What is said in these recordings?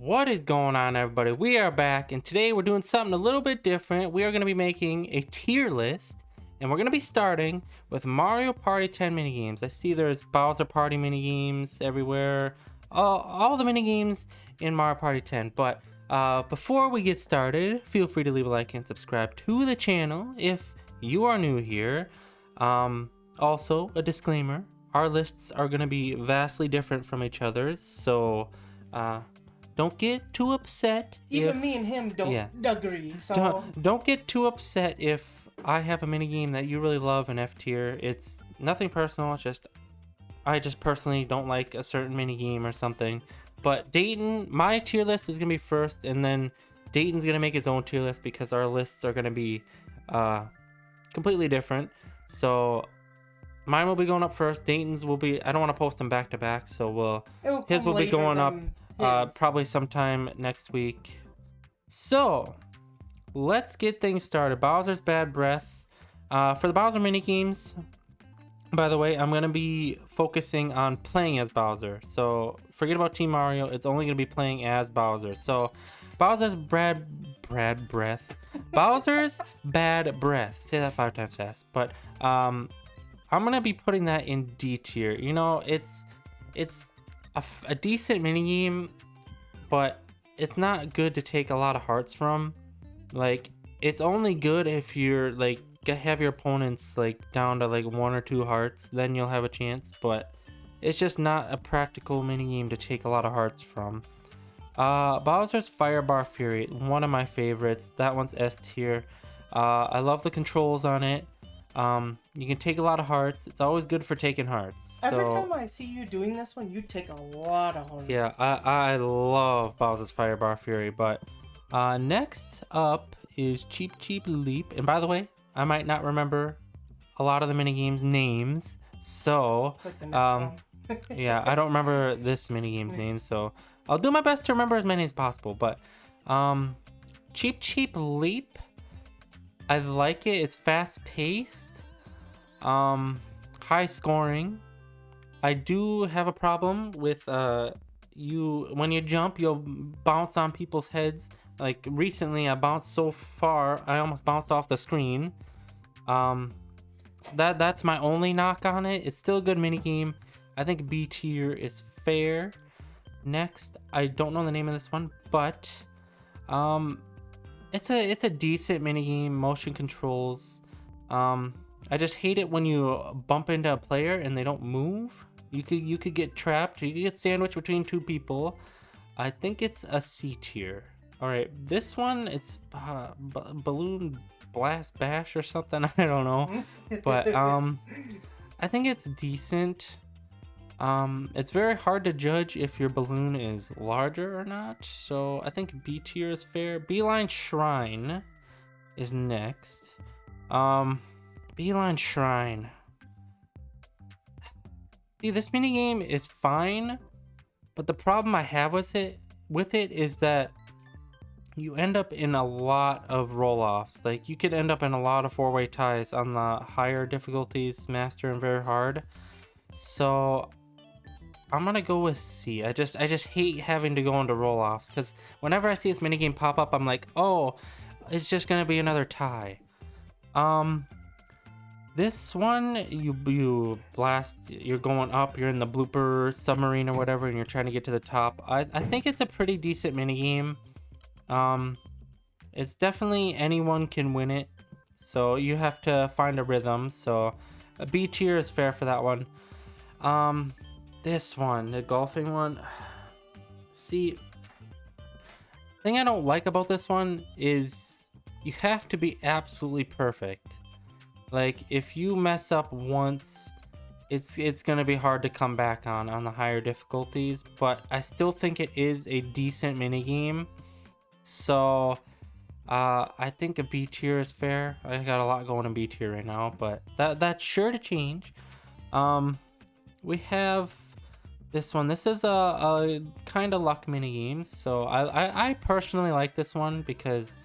What is going on, everybody? We are back, and today we're doing something a little bit different. We are going to be making a tier list, and we're going to be starting with Mario Party 10 minigames. I see there's Bowser Party minigames everywhere, all the minigames in Mario Party 10. But before we get started, feel free to leave a like and subscribe to the channel if you are new here. Also, a disclaimer, our lists are going to be vastly different from each other's, so don't get too upset. Even me and him don't agree. So don't get too upset if I have a minigame that you really love in F tier. It's nothing personal. It's just I just personally don't like a certain minigame or something. But Dayton, my tier list is gonna be first, and then Dayton's gonna make his own tier list because our lists are gonna be completely different. So mine will be going up first. Dayton's will be. I don't want to post them back to back, so his will be going up. Probably sometime next week. So let's get things started. Bowser's Bad Breath. For the Bowser minigames, by the way, I'm gonna be focusing on playing as Bowser. So forget about Team Mario. It's only gonna be playing as Bowser. So Bowser's Bad Breath. Bowser's Bad Breath. Say that 5 times fast. But I'm gonna be putting that in D tier. You know, it's a decent minigame, but it's not good to take a lot of hearts from. Like, it's only good if you're like have your opponents like down to like 1 or 2 hearts, then you'll have a chance. But it's just not a practical minigame to take a lot of hearts from. Bowser's Firebar Fury, one of my favorites. That one's S tier. I love the controls on it. You can take a lot of hearts. It's always good for taking hearts. Every time I see you doing this one, you take a lot of hearts. Yeah, I love Bowser's Firebar Fury. But next up is Cheap Leap. And by the way, I might not remember a lot of the minigames names. So, Like the next one. yeah, I don't remember this minigame's name. So I'll do my best to remember as many as possible. But Cheap Leap, I like it. It's fast paced, high scoring. I do have a problem with when you jump, you'll bounce on people's heads. Like recently, I bounced so far, I almost bounced off the screen. That's my only knock on it. It's still a good minigame. I think B tier is fair. Next, I don't know the name of this one, but it's a decent minigame, motion controls. I just hate it when you bump into a player and they don't move. You could get trapped. You could get sandwiched between 2 people. I think it's a C tier. All right, this one, it's Balloon Blast Bash or something. I don't know, but I think it's decent. It's very hard to judge if your balloon is larger or not, so I think B tier is fair. Beeline Shrine is next. Beeline Shrine. See, this minigame is fine, but the problem I have with it is that you end up in a lot of roll-offs. Like, you could end up in a lot of 4-way ties on the higher difficulties, Master and Very Hard. So I'm gonna go with C. I just hate having to go into roll-offs, because whenever I see this minigame pop up, I'm like, oh, it's just gonna be another tie. This one, you blast, you're going up, you're in the blooper submarine or whatever, and you're trying to get to the top. I think it's a pretty decent minigame. It's definitely anyone can win it, so you have to find a rhythm. So a B tier is fair for that one. This one, the golfing one. See, the thing I don't like about this one is you have to be absolutely perfect. Like, if you mess up once, it's gonna be hard to come back on the higher difficulties. But I still think it is a decent minigame. So I think a B tier is fair. I got a lot going in B tier right now, but that's sure to change. We have this one. This is a kind of luck minigame. So I personally like this one because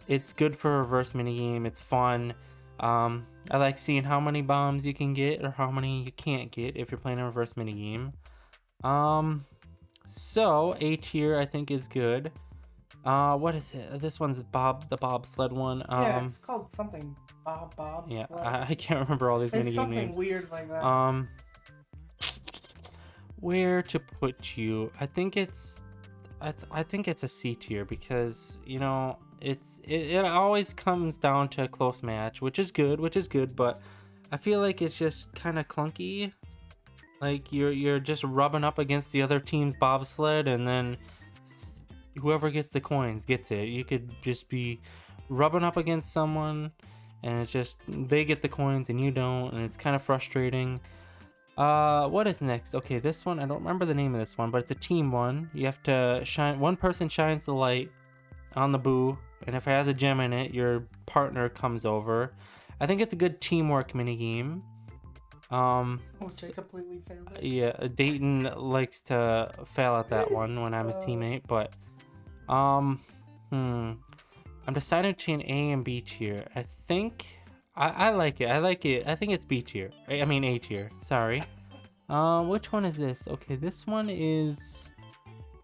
it's good for a reverse minigame. It's fun. I like seeing how many bombs you can get or how many you can't get if you're playing a reverse minigame. So A tier I think is good. What is it? This one's the bobsled one. Yeah, it's called something. Yeah, Sled. I can't remember all these It's minigame something names. weird like that. Where to put you? I think it's I think it's a C tier because you know it always comes down to a close match, which is good, but I feel like it's just kind of clunky. Like you're just rubbing up against the other team's bobsled, and then whoever gets the coins gets it. You could just be rubbing up against someone, and it's just they get the coins and you don't, and it's kind of frustrating. What is next? Okay, this one I don't remember the name of this one, but it's a team one. You have to shine. One person shines the light on the boo, and if it has a gem in it, your partner comes over. I think it's a good teamwork mini game. Which I completely failed. Yeah, Dayton likes to fail at that one when I'm his teammate, but I'm deciding between A and B tier. I think I like it. I like it. I think it's B tier. I mean A tier. Sorry. Which one is this? Okay, this one is.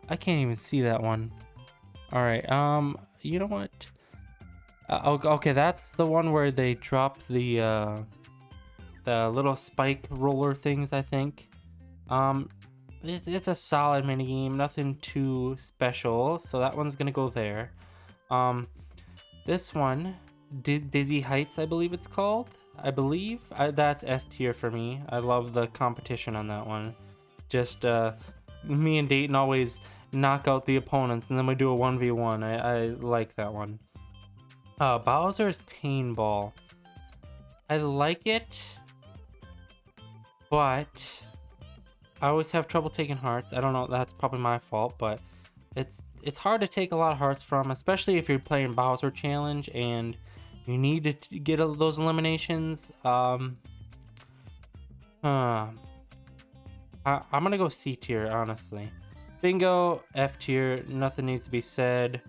I can't even see that one. All right. You know what? Okay, that's the one where they drop the little spike roller things. I think. It's a solid mini game. Nothing too special. So that one's gonna go there. This one, Dizzy Heights, I believe it's called. That's S tier for me. I love the competition on that one. Just me and Dayton always knock out the opponents, and then we do a 1v1. I like that one. Bowser's Paintball. I like it, but I always have trouble taking hearts. I don't know. That's probably my fault, but it's hard to take a lot of hearts from, especially if you're playing Bowser Challenge and you need to get those eliminations. I'm gonna go C tier, honestly. Bingo, F tier. Nothing needs to be said.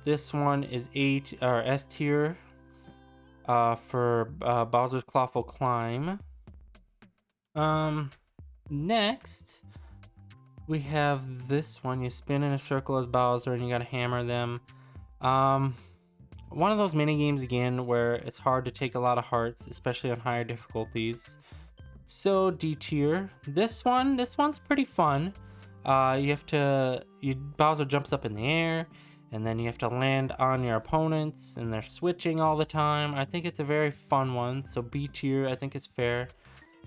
This one is S tier. For Bowser's Clawful Climb. Next, we have this one. You spin in a circle as Bowser and you gotta hammer them. One of those mini games again where it's hard to take a lot of hearts, especially on higher difficulties. So D tier. This one's pretty fun. Bowser jumps up in the air, and then you have to land on your opponents, and they're switching all the time. I think it's a very fun one. So B tier, I think is fair.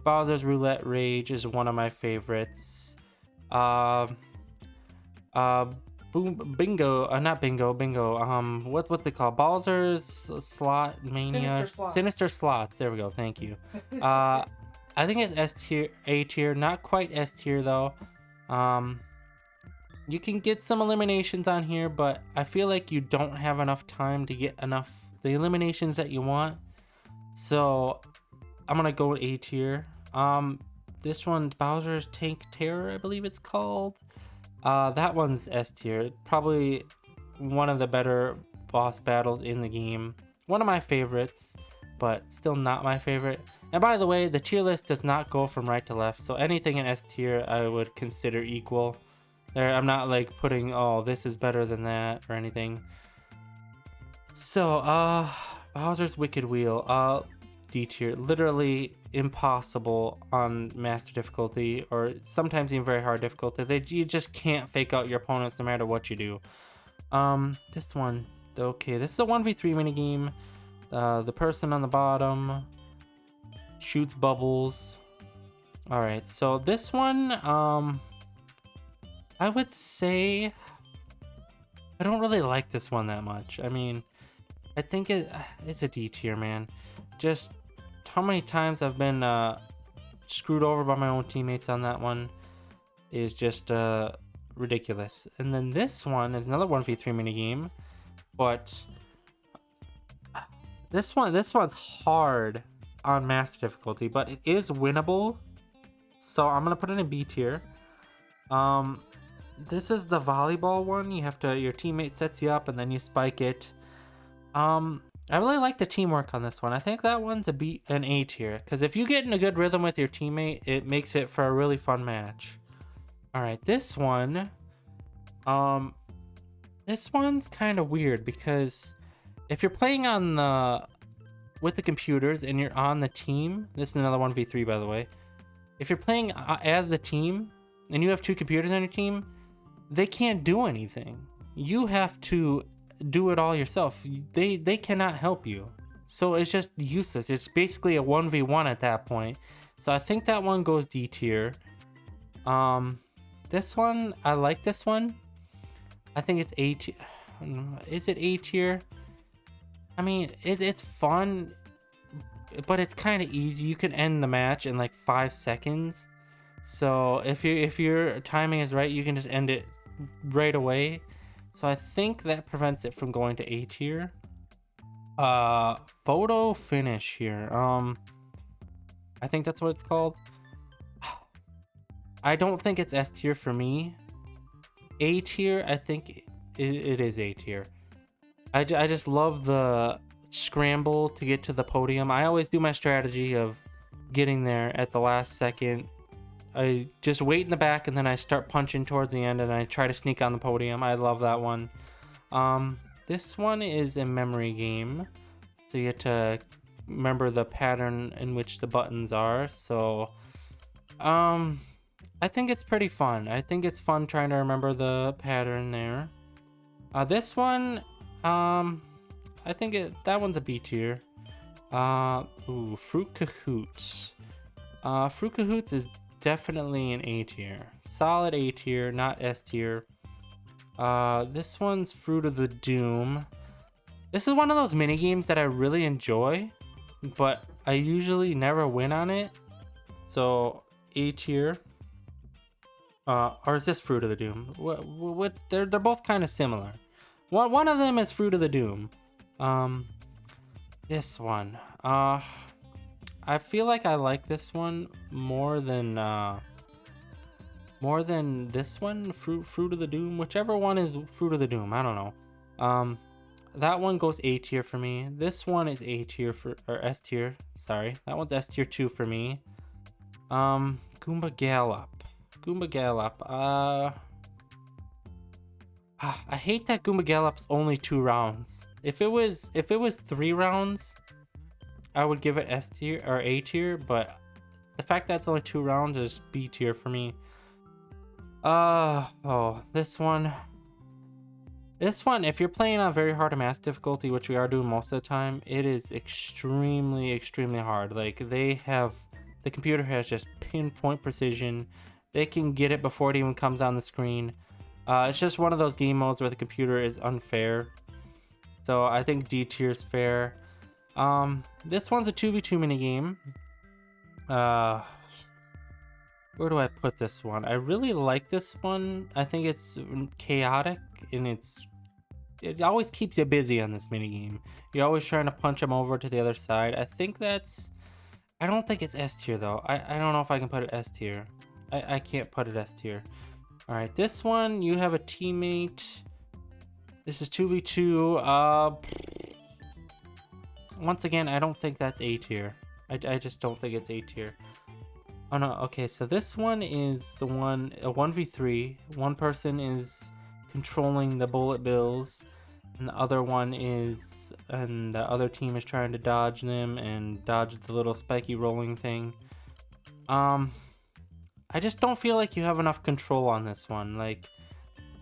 Bowser's Roulette Rage is one of my favorites. Bingo. What's it called? Bowser's Slot Mania. Sinister Slots. There we go. Thank you. I think it's S tier, A tier. Not quite S tier though. You can get some eliminations on here, but I feel like you don't have enough time to get the eliminations that you want. So I'm gonna go with A tier. This one's Bowser's Tank Terror, I believe it's called. That one's S tier. Probably one of the better boss battles in the game. One of my favorites, but still not my favorite. And by the way, the tier list does not go from right to left, so anything in S tier I would consider equal. I'm not like putting, oh, this is better than that or anything. So, Bowser's Wicked Wheel, D tier. Literally impossible on master difficulty, or sometimes even very hard difficulty. You just can't fake out your opponents no matter what you do. This one, okay, this is a 1v3 minigame. The person on the bottom shoots bubbles. All right, so this one, I would say I don't really like this one that much. I mean, I think it's a D tier, man. Just how many times I've been screwed over by my own teammates on that one is just ridiculous. And then this one is another 1v3 minigame, but this one's hard on master difficulty, but it is winnable. So I'm gonna put it in B tier. This is the volleyball one. Your teammate sets you up and then you spike it. I really like the teamwork on this one. I think that one's an A tier, because if you get in a good rhythm with your teammate, it makes it for a really fun match. All right, this one, um, this one's kind of weird because if you're playing on the with the computers and you're on the team, this is another 1v3 by the way. If you're playing as the team and you have two computers on your team, they can't do anything. You have to do it all yourself. They cannot help you. So it's just useless. It's basically a 1v1 at that point. So I think that one goes D tier. This one, I like this one. I think it's A tier. Is it A tier? I mean, it's fun, but it's kind of easy. You can end the match in like 5 seconds. So if your timing is right, you can just end it right away. So I think that prevents it from going to A tier. Photo finish here. I think that's what it's called. I don't think it's S tier for me. A tier, I think it is A tier. I just love the scramble to get to the podium. I always do my strategy of getting there at the last second. I just wait in the back and then I start punching towards the end and I try to sneak on the podium. I love that one. This one is a memory game. So you get to remember the pattern in which the buttons are. So, I think it's pretty fun. I think it's fun trying to remember the pattern there. This one, I think that one's a B tier. Fruit Cahoots. Fruit Cahoots is definitely an A tier. Solid A tier, not S tier. This one's Fruit of the Doom. This is one of those mini games that I really enjoy, but I usually never win on it. So A tier. Or is this Fruit of the Doom? What? They're both kind of similar. One of them is Fruit of the Doom. This one. I feel like I like this one more than this one. Fruit of the Doom. Whichever one is Fruit of the Doom. I don't know. That one goes A tier for me. This one is A tier or S tier. Sorry, that one's S tier 2 for me. Goomba Gallop. Goomba Gallop. I hate that Goomba Gallop's only 2 rounds. If it was 3 rounds, I would give it S tier or A tier, but the fact that it's only 2 rounds is B tier for me. This one. This one, if you're playing on very hard to mass difficulty, which we are doing most of the time, it is extremely, extremely hard. Like the computer has just pinpoint precision. They can get it before it even comes on the screen. It's just one of those game modes where the computer is unfair. So I think D tier is fair. This one's a 2v2 minigame. Where do I put this one? I really like this one. I think it's chaotic and it always keeps you busy on this minigame. You're always trying to punch them over to the other side. I don't think it's S tier though. I don't know if I can put it S tier. I can't put it S tier. All right, this one, you have a teammate. This is 2v2. Once again, I don't think that's A tier. I just don't think it's A tier. Oh no, okay, so this one is a 1v3. One person is controlling the bullet bills, and the other team is trying to dodge them and dodge the little spiky rolling thing. I just don't feel like you have enough control on this one. Like,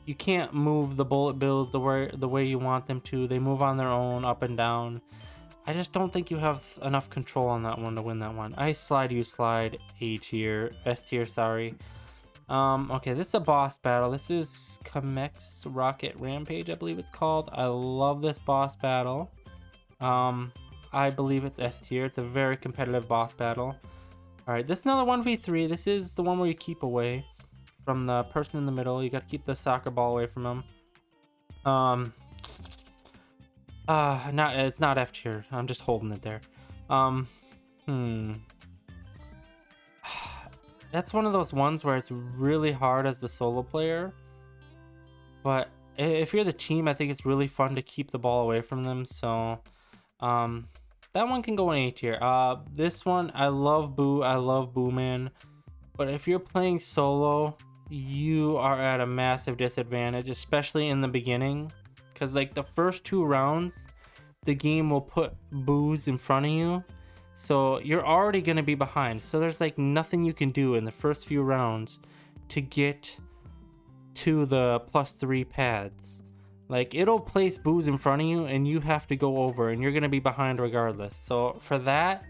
you can't move the bullet bills the way you want them to. They move on their own, up and down. I just don't think you have enough control on that one to win that one. Ice Slide, you slide, A tier, S tier, sorry. Okay, this is a boss battle. This is Kamex Rocket Rampage, I believe it's called. I love this boss battle. I believe it's S tier. It's a very competitive boss battle. All right, this is another 1v3. This is the one where you keep away from the person in the middle. You got to keep the soccer ball away from them. It's not F tier. I'm just holding it there. That's one of those ones where it's really hard as the solo player. But if you're the team, I think it's really fun to keep the ball away from them. So, that one can go in A tier. This one, I love Boo Man. But if you're playing solo, you are at a massive disadvantage, especially in the beginning, because like the first 2 rounds, the game will put booze in front of you, so you're already going to be behind. So there's like nothing you can do in the first few rounds to get to the +3 pads. Like it'll place booze in front of you and you have to go over, and you're going to be behind regardless. So for that,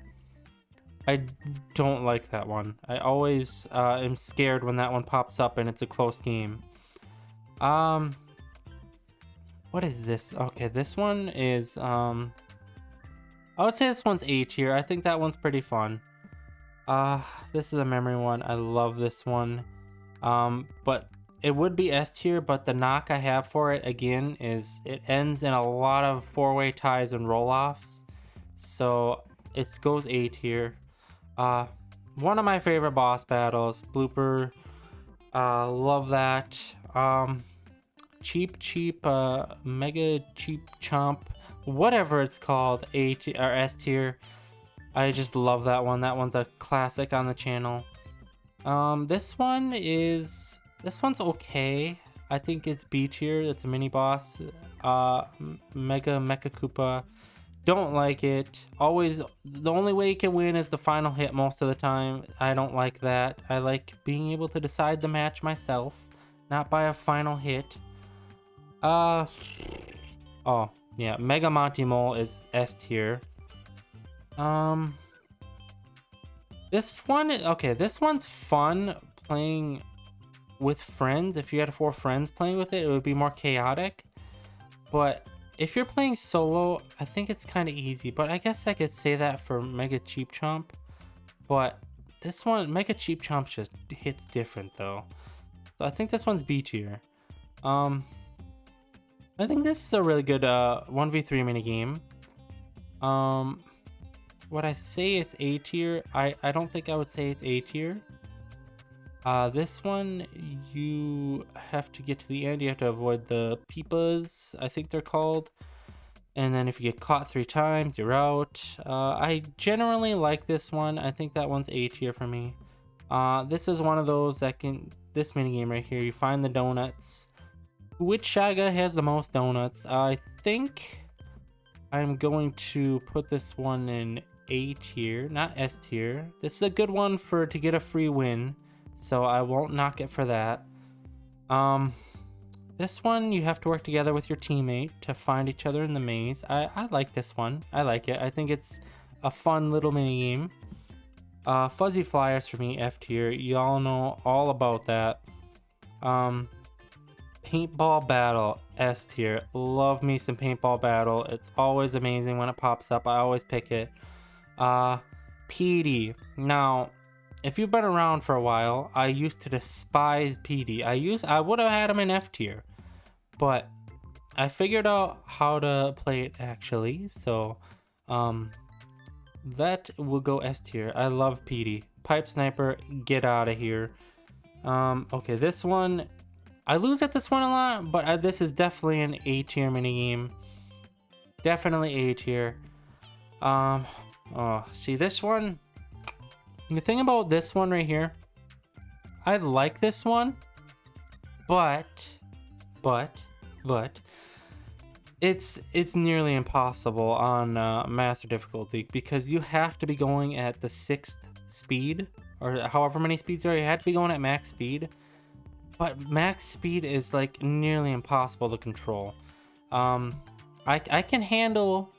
I don't like that one. I always am scared when that one pops up and it's a close game. What is this? Okay, this one is I would say this one's A tier. I think that one's pretty fun. This is a memory one. I love this one. But it would be S tier, but the knock I have for it again is it ends in a lot of 4-way ties and roll-offs. So it goes A tier. One of my favorite boss battles, Blooper. Love that. Cheap, Mega Cheap Chomp, whatever it's called, A tier or S tier. I just love that one. That one's a classic on the channel. This one's okay. I think it's B tier. It's a mini boss. Mega Mecha Koopa. Don't like it. Always, the only way you can win is the final hit most of the time. I don't like that. I like being able to decide the match myself, not by a final hit. Oh yeah, Mega Monty Mole is S tier. This one's fun playing with friends. If you had 4 friends playing with it, it would be more chaotic. But if you're playing solo, I think it's kind of easy. But I guess I could say that for Mega Cheap Chomp. But this one, Mega Cheap Chomp, just hits different though. So I think this one's B tier. I think this is a really good 1v3 minigame. Would I say it's A tier? I don't think I would say it's A tier. This one, you have to get to the end. You have to avoid the peepas, I think they're called. And then if you get caught 3 times, you're out. I generally like this one. I think that one's A tier for me. This is one of those this minigame right here, you find the donuts. Which Shaga has the most donuts? I think I'm going to put this one in A tier, not S tier. This is a good one to get a free win, so I won't knock it for that. This one, you have to work together with your teammate to find each other in the maze. I like this one. I like it. I think it's a fun little mini game. Fuzzy Flyers for me, F tier. Y'all know all about that. Paintball Battle, S tier. Love me some Paintball Battle. It's always amazing when it pops up. I always pick it. PD. Now, if you've been around for a while, I used to despise PD. I would have had him in F tier, but I figured out how to play it actually. So, that will go S tier. I love PD. Pipe Sniper, get out of here. Okay, this one, I lose at this one a lot, but this is definitely an A tier minigame. Definitely A tier. See this one? The thing about this one right here, I like this one, but it's nearly impossible on master difficulty, because you have to be going at the 6th speed, or however many speeds there are. You have to be going at max speed, but max speed is like nearly impossible to control. I can handle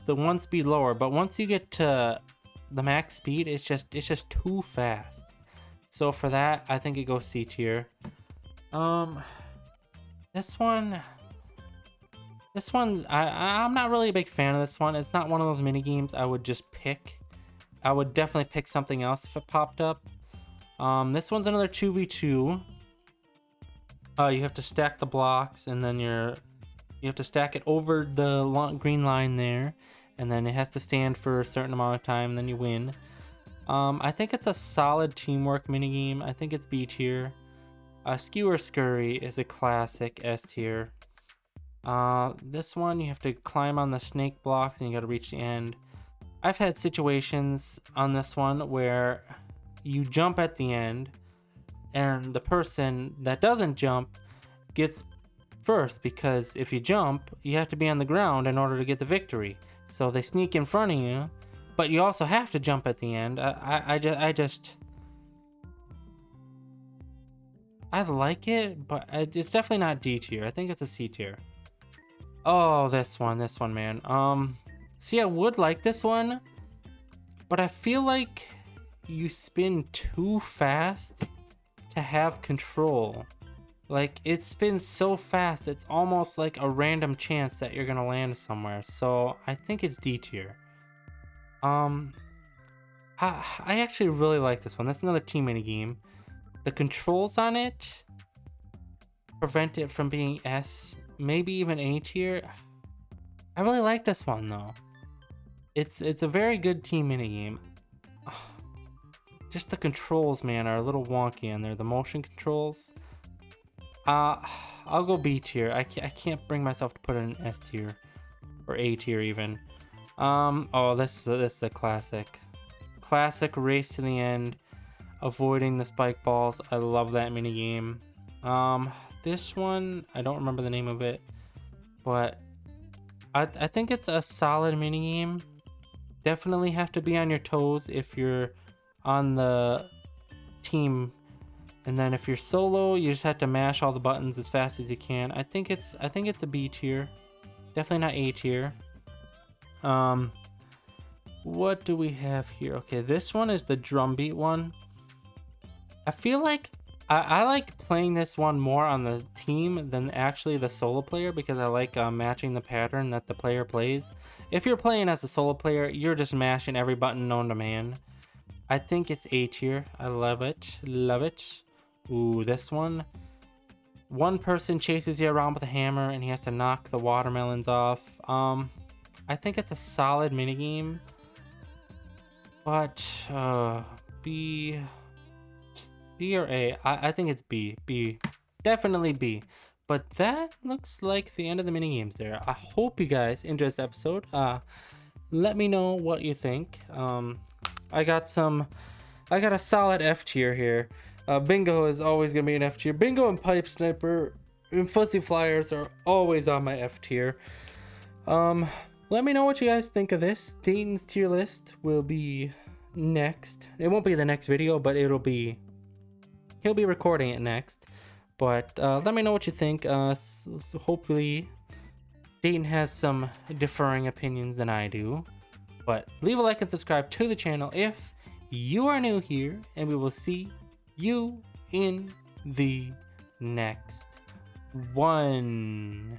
the 1 speed lower, but once you get to the max speed, it's just too fast. So for that, I think it goes C tier. This one, I'm not really a big fan of this one. It's not one of those mini games I would just pick. I would definitely pick something else if it popped up. This one's another 2v2. You have to stack the blocks, and then you have to stack it over the green line there, and then it has to stand for a certain amount of time, and then you win. I think it's a solid teamwork minigame. I think it's B tier. Skewer Scurry is a classic S tier. This one, you have to climb on the snake blocks and you gotta reach the end. I've had situations on this one where you jump at the end and the person that doesn't jump gets first, because if you jump, you have to be on the ground in order to get the victory. So they sneak in front of you, but you also have to jump at the end. I like it, but it's definitely not D tier. I think it's a C tier. Oh, this one, man. See, I would like this one, but I feel like you spin too fast to have control. Like, it spins so fast, it's almost like a random chance that you're gonna land somewhere. So I think it's D tier. I actually really like this one. That's another team mini game. The controls on it prevent it from being S, maybe even A tier. I really like this one though. It's a very good team mini game. Just the controls, man, are a little wonky on there. The motion controls. I'll go B tier. I can't bring myself to put it in S tier or A tier even. Oh, this is a classic. Classic race to the end, avoiding the spike balls. I love that mini game. This one, I don't remember the name of it, but I think it's a solid mini game. Definitely have to be on your toes if you're on the team, and then if you're solo, you just have to mash all the buttons as fast as you can. I think it's a B tier. Definitely not A tier. What do we have here? Okay, this one is the drum beat one. I feel like I like playing this one more on the team than actually the solo player, because I like matching the pattern that the player plays. If you're playing as a solo player, you're just mashing every button known to man. I think it's A tier. I love it. Love it. Ooh, this one. One person chases you around with a hammer and he has to knock the watermelons off. I think it's a solid minigame. But B or A? I think it's B. B. Definitely B. But that looks like the end of the minigames there. I hope you guys enjoyed this episode. Let me know what you think. I got a solid F tier here. Bingo is always gonna be an F tier. Bingo and Pipe Sniper and Fuzzy Flyers are always on my F tier. Let me know what you guys think of this. Dayton's tier list will be next. It won't be the next video, but he'll be recording it next. But let me know what you think. So hopefully Dayton has some differing opinions than I do. But leave a like and subscribe to the channel if you are new here, and we will see you in the next one.